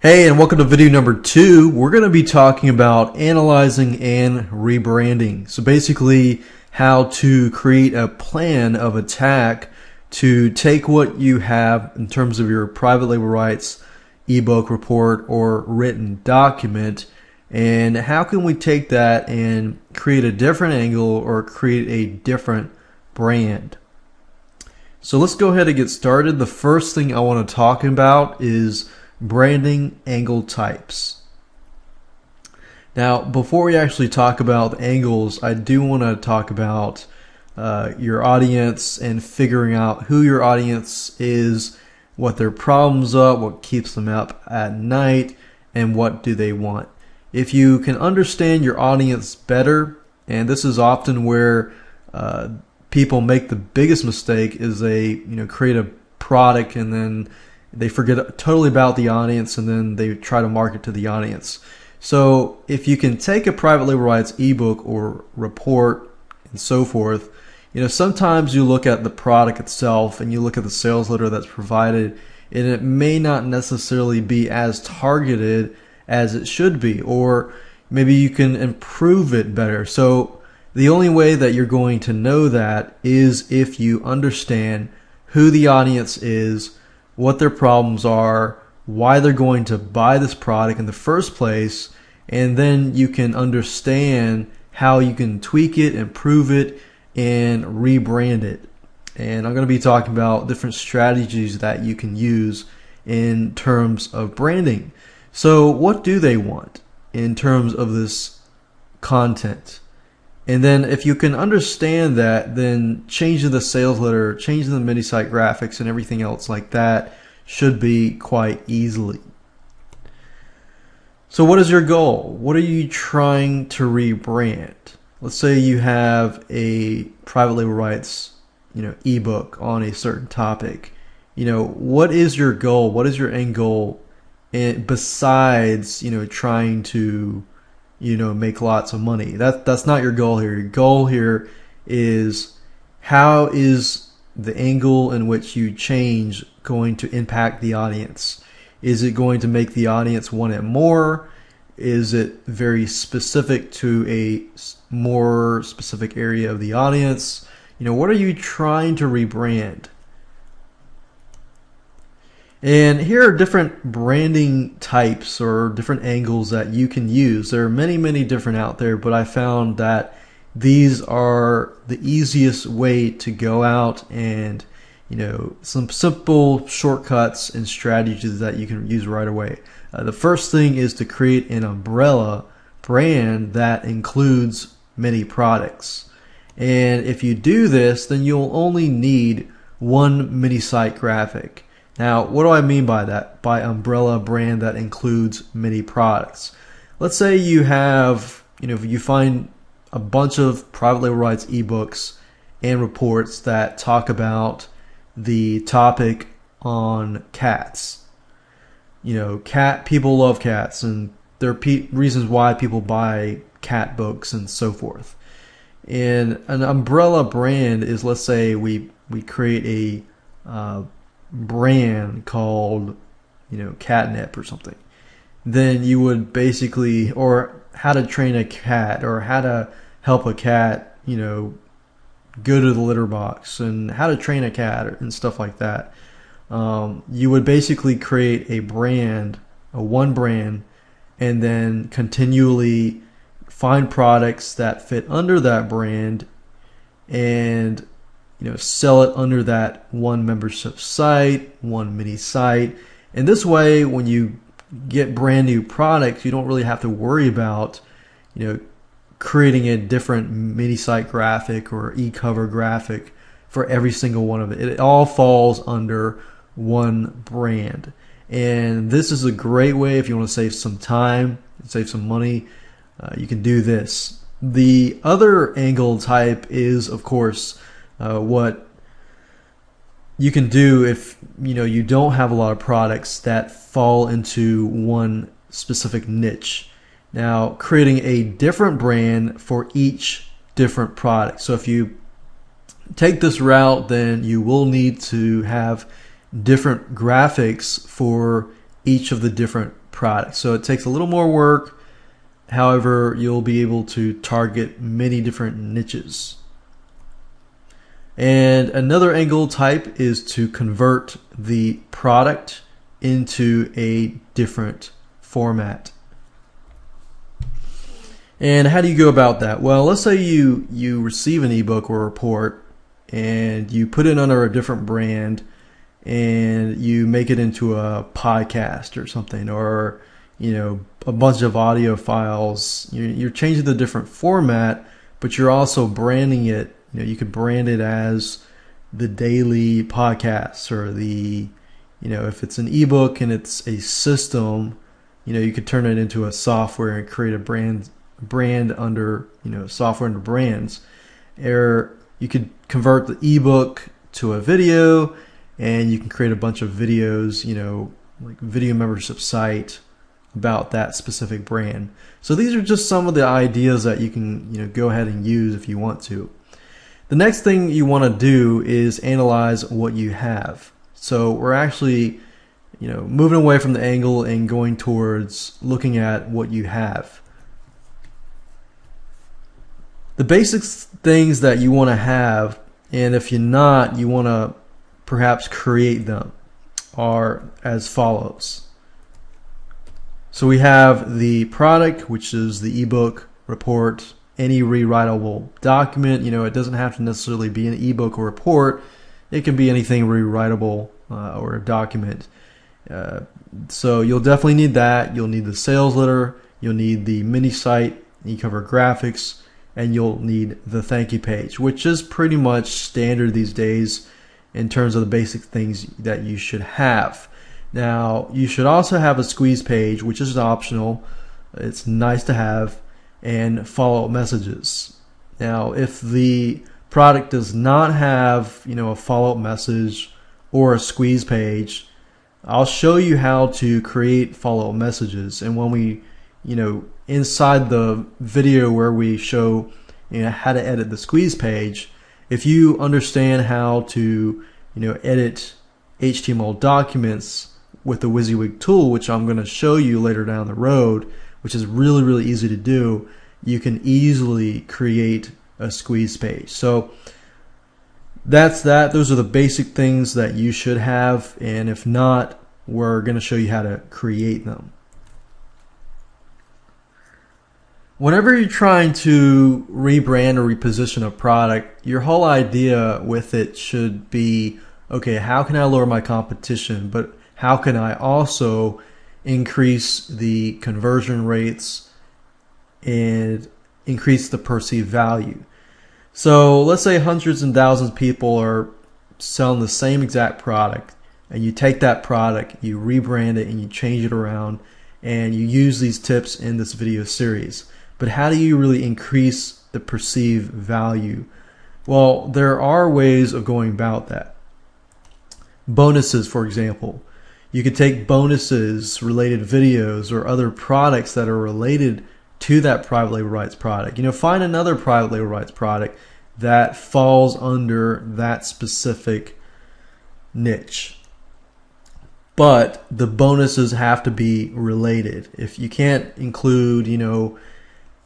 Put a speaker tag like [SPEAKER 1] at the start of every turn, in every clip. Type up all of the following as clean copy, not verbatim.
[SPEAKER 1] Hey, and welcome to video number 2. We're going to be talking about analyzing and rebranding. So basically how to create a plan of attack to take what you have in terms of your private label rights, ebook, report, or written document, and how can we take that and create a different angle or create a different brand. So let's go ahead and get started. The first thing I want to talk about is branding angle types. Now, before we actually talk about the angles, I do want to talk about your audience and figuring out who your audience is, what their problems are, what keeps them up at night, and what do they want. If you can understand your audience better, and this is often where people make the biggest mistake, is they create a product and then they forget totally about the audience, and then they try to market to the audience. So if you can take a private label rights ebook or report and so forth, sometimes you look at the product itself and you look at the sales letter that's provided, and it may not necessarily be as targeted as it should be, or maybe you can improve it better. So the only way that you're going to know that is if you understand who the audience is, what their problems are, why they're going to buy this product in the first place, and then you can understand how you can tweak it, improve it, and rebrand it. And I'm going to be talking about different strategies that you can use in terms of branding. So what do they want in terms of this content? And then if you can understand that, then changing the sales letter, changing the mini site graphics and everything else like that should be quite easily. So what is your goal? What are you trying to rebrand? Let's say you have a private label rights, ebook on a certain topic. What is your goal? What is your end goal? And besides, trying to make lots of money. That's not your goal here. Your goal here is, how is the angle in which you change going to impact the audience? Is it going to make the audience want it more? Is it very specific to a more specific area of the audience? What are you trying to rebrand? And here are different branding types or different angles that you can use. There are many, many different out there, but I found that these are the easiest way to go out and, some simple shortcuts and strategies that you can use right away. The first thing is to create an umbrella brand that includes many products. And if you do this, then you'll only need one mini site graphic. Now, what do I mean by that? By umbrella brand that includes many products. Let's say you have, you find a bunch of private label rights ebooks and reports that talk about the topic on cats. People love cats, and there are reasons why people buy cat books and so forth. And an umbrella brand is, let's say we create a brand called catnip or something. Then you would basically, or how to train a cat, or how to help a cat go to the litter box, and how to train a cat and stuff like that. You would basically create a brand, one brand, and then continually find products that fit under that brand and sell it under that one membership site, one mini site. And this way, when you get brand new products, you don't really have to worry about, creating a different mini site graphic or e-cover graphic for every single one of it. It all falls under one brand. And this is a great way if you want to save some time, save some money, you can do this. The other angle type is, of course, what you can do if you don't have a lot of products that fall into one specific niche. Now, creating a different brand for each different product. So if you take this route, then you will need to have different graphics for each of the different product. So it takes a little more work. However, you'll be able to target many different niches. And another angle type is to convert the product into a different format. And how do you go about that? Well, let's say you receive an ebook or report and you put it under a different brand and you make it into a podcast or something, or a bunch of audio files. You're changing the different format, but you're also branding it. You could brand it as the daily podcasts, or the, if it's an ebook and it's a system, you could turn it into a software and create a brand under, software under brands. Or you could convert the ebook to a video, and you can create a bunch of videos, like video membership site about that specific brand. So these are just some of the ideas that you can, go ahead and use if you want to. The next thing you want to do is analyze what you have. So we're actually, moving away from the angle and going towards looking at what you have. The basic things that you want to have, and if you're not, you want to perhaps create them, are as follows. So we have the product, which is the ebook, report, any rewritable document. It doesn't have to necessarily be an ebook or report. It can be anything rewritable or a document. So you'll definitely need that. You'll need the sales letter. You'll need the mini site. You cover graphics, and you'll need the thank you page, which is pretty much standard these days in terms of the basic things that you should have. Now, you should also have a squeeze page, which is optional. It's nice to have, and follow-up messages. Now, if the product does not have, a follow-up message or a squeeze page, I'll show you how to create follow-up messages. And when we, inside the video where we show, how to edit the squeeze page, if you understand how to, edit HTML documents with the WYSIWYG tool, which I'm going to show you later down the road, which is really, really easy to do, you can easily create a squeeze page. So that's that. Those are the basic things that you should have, and if not, we're going to show you how to create them. Whenever you're trying to rebrand or reposition a product, your whole idea with it should be, okay, how can I lower my competition, but how can I also increase the conversion rates and increase the perceived value? So let's say hundreds and thousands of people are selling the same exact product, and you take that product, you rebrand it, and you change it around, and you use these tips in this video series. But how do you really increase the perceived value? Well, there are ways of going about that. Bonuses, for example. You could take bonuses, related videos, or other products that are related to that private label rights product. Find another private label rights product that falls under that specific niche. But the bonuses have to be related. If you can't include,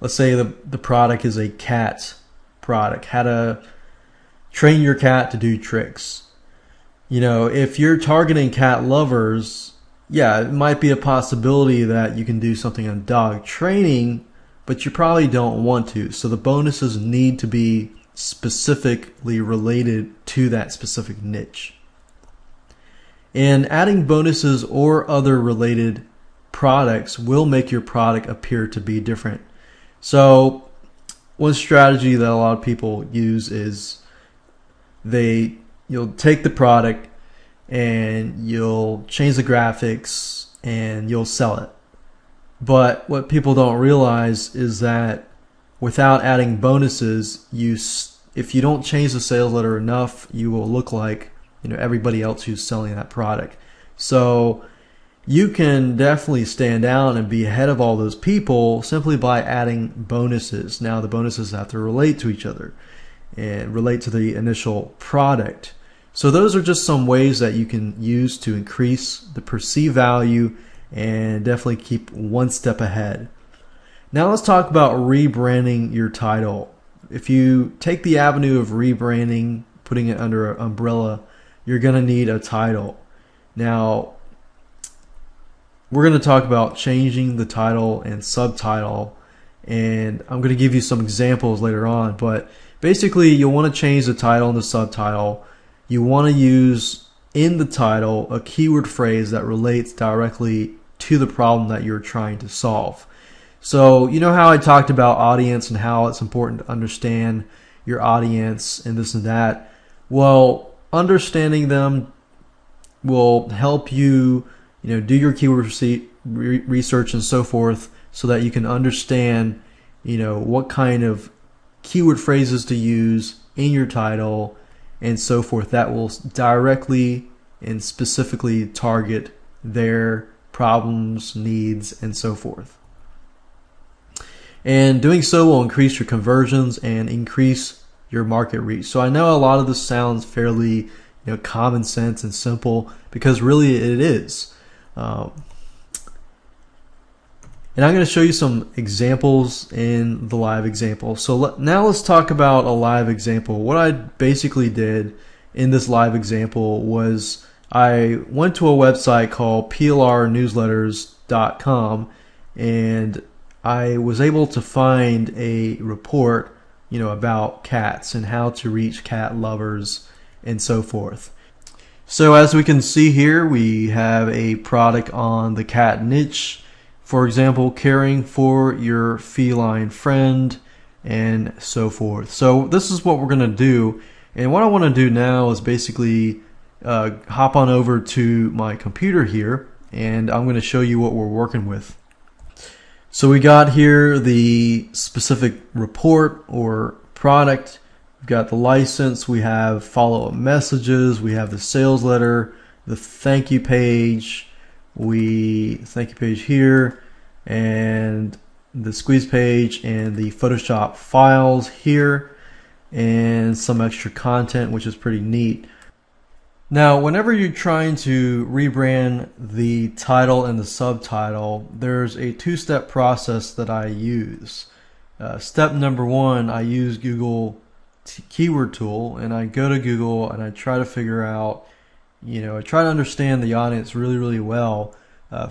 [SPEAKER 1] let's say the product is a cat product, how to train your cat to do tricks. If you're targeting cat lovers, yeah, it might be a possibility that you can do something on dog training, but you probably don't want to. So the bonuses need to be specifically related to that specific niche. And adding bonuses or other related products will make your product appear to be different. So one strategy that a lot of people use is you'll take the product and you'll change the graphics and you'll sell it. But what people don't realize is that without adding bonuses, if you don't change the sales letter enough, you will look like everybody else who's selling that product. So you can definitely stand out and be ahead of all those people simply by adding bonuses. Now the bonuses have to relate to each other and relate to the initial product. So those are just some ways that you can use to increase the perceived value and definitely keep one step ahead. Now let's talk about rebranding your title. If you take the avenue of rebranding, putting it under an umbrella, you're going to need a title. Now, we're going to talk about changing the title and subtitle, and I'm going to give you some examples later on, but basically you'll want to change the title and the subtitle. You want to use in the title a keyword phrase that relates directly to the problem that you're trying to solve. So you know how I talked about audience and how it's important to understand your audience and this and that? Well, understanding them will help you, do your keyword research and so forth, so that you can understand, what kind of keyword phrases to use in your title and so forth that will directly and specifically target their problems, needs, and so forth. And doing so will increase your conversions and increase your market reach. So I know a lot of this sounds fairly common sense and simple, because really it is. And I'm going to show you some examples in the live example. So now let's talk about a live example. What I basically did in this live example was I went to a website called plrnewsletters.com, and I was able to find a report about cats and how to reach cat lovers and so forth. So as we can see here, we have a product on the cat niche. For example, caring for your feline friend and so forth. So this is what we're going to do. And what I want to do now is basically hop on over to my computer here, and I'm going to show you what we're working with. So we got here the specific report or product. We've got the license. We have follow-up messages. We have the sales letter, the thank you page. Thank you page here, and the squeeze page, and the Photoshop files here, and some extra content, which is pretty neat. Now, whenever you're trying to rebrand the title and the subtitle, there's a two-step process that I use. Step number one, I use Google keyword tool, and I go to Google and I try to figure out, I try to understand the audience really, really well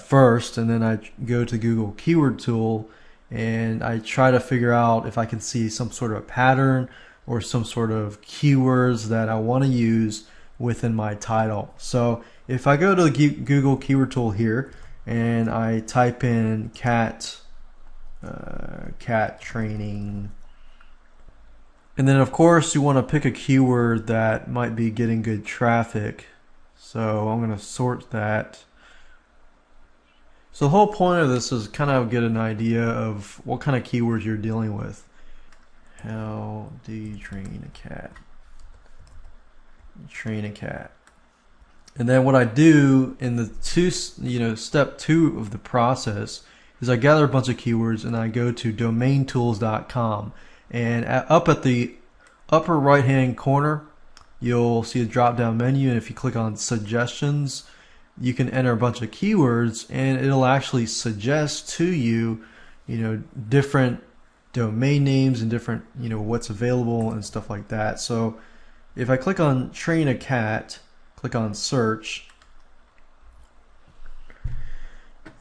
[SPEAKER 1] first, and then I go to Google keyword tool and I try to figure out if I can see some sort of a pattern or some sort of keywords that I want to use within my title. So if I go to the Google keyword tool here and I type in cat training, and then of course you want to pick a keyword that might be getting good traffic. So I'm going to sort that. So the whole point of this is kind of get an idea of what kind of keywords you're dealing with. How do you train a cat? Train a cat. And then what I do in the step two of the process is I gather a bunch of keywords and I go to domaintools.com, and up at the upper right hand corner you'll see a drop down menu, and if you click on suggestions you can enter a bunch of keywords and it'll actually suggest to you different domain names and different what's available and stuff like that. So if I click on train a cat, click on search,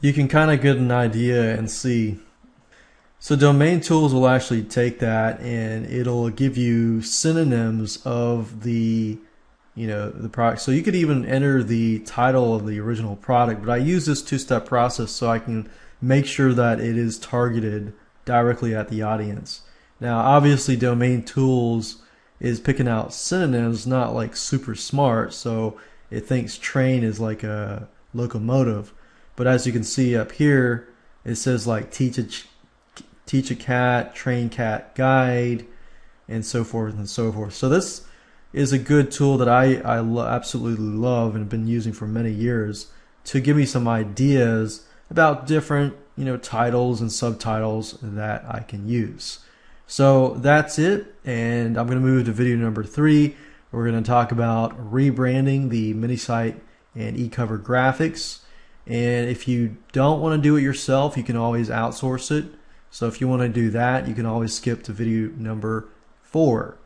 [SPEAKER 1] you can kind of get an idea and see. So domain tools will actually take that and it'll give you synonyms of the the product. So you could even enter the title of the original product, but I use this two-step process so I can make sure that it is targeted directly at the audience. Now obviously domain tools is picking out synonyms, not like super smart, so it thinks train is like a locomotive. But as you can see up here, it says like teach a cat, train cat guide, and so forth and so forth. So this is a good tool that I absolutely love and have been using for many years to give me some ideas about different titles and subtitles that I can use. So that's it, and I'm going to move to video number 3. We're going to talk about rebranding the mini site and e-cover graphics. And if you don't want to do it yourself, you can always outsource it. So if you want to do that, you can always skip to video number 4.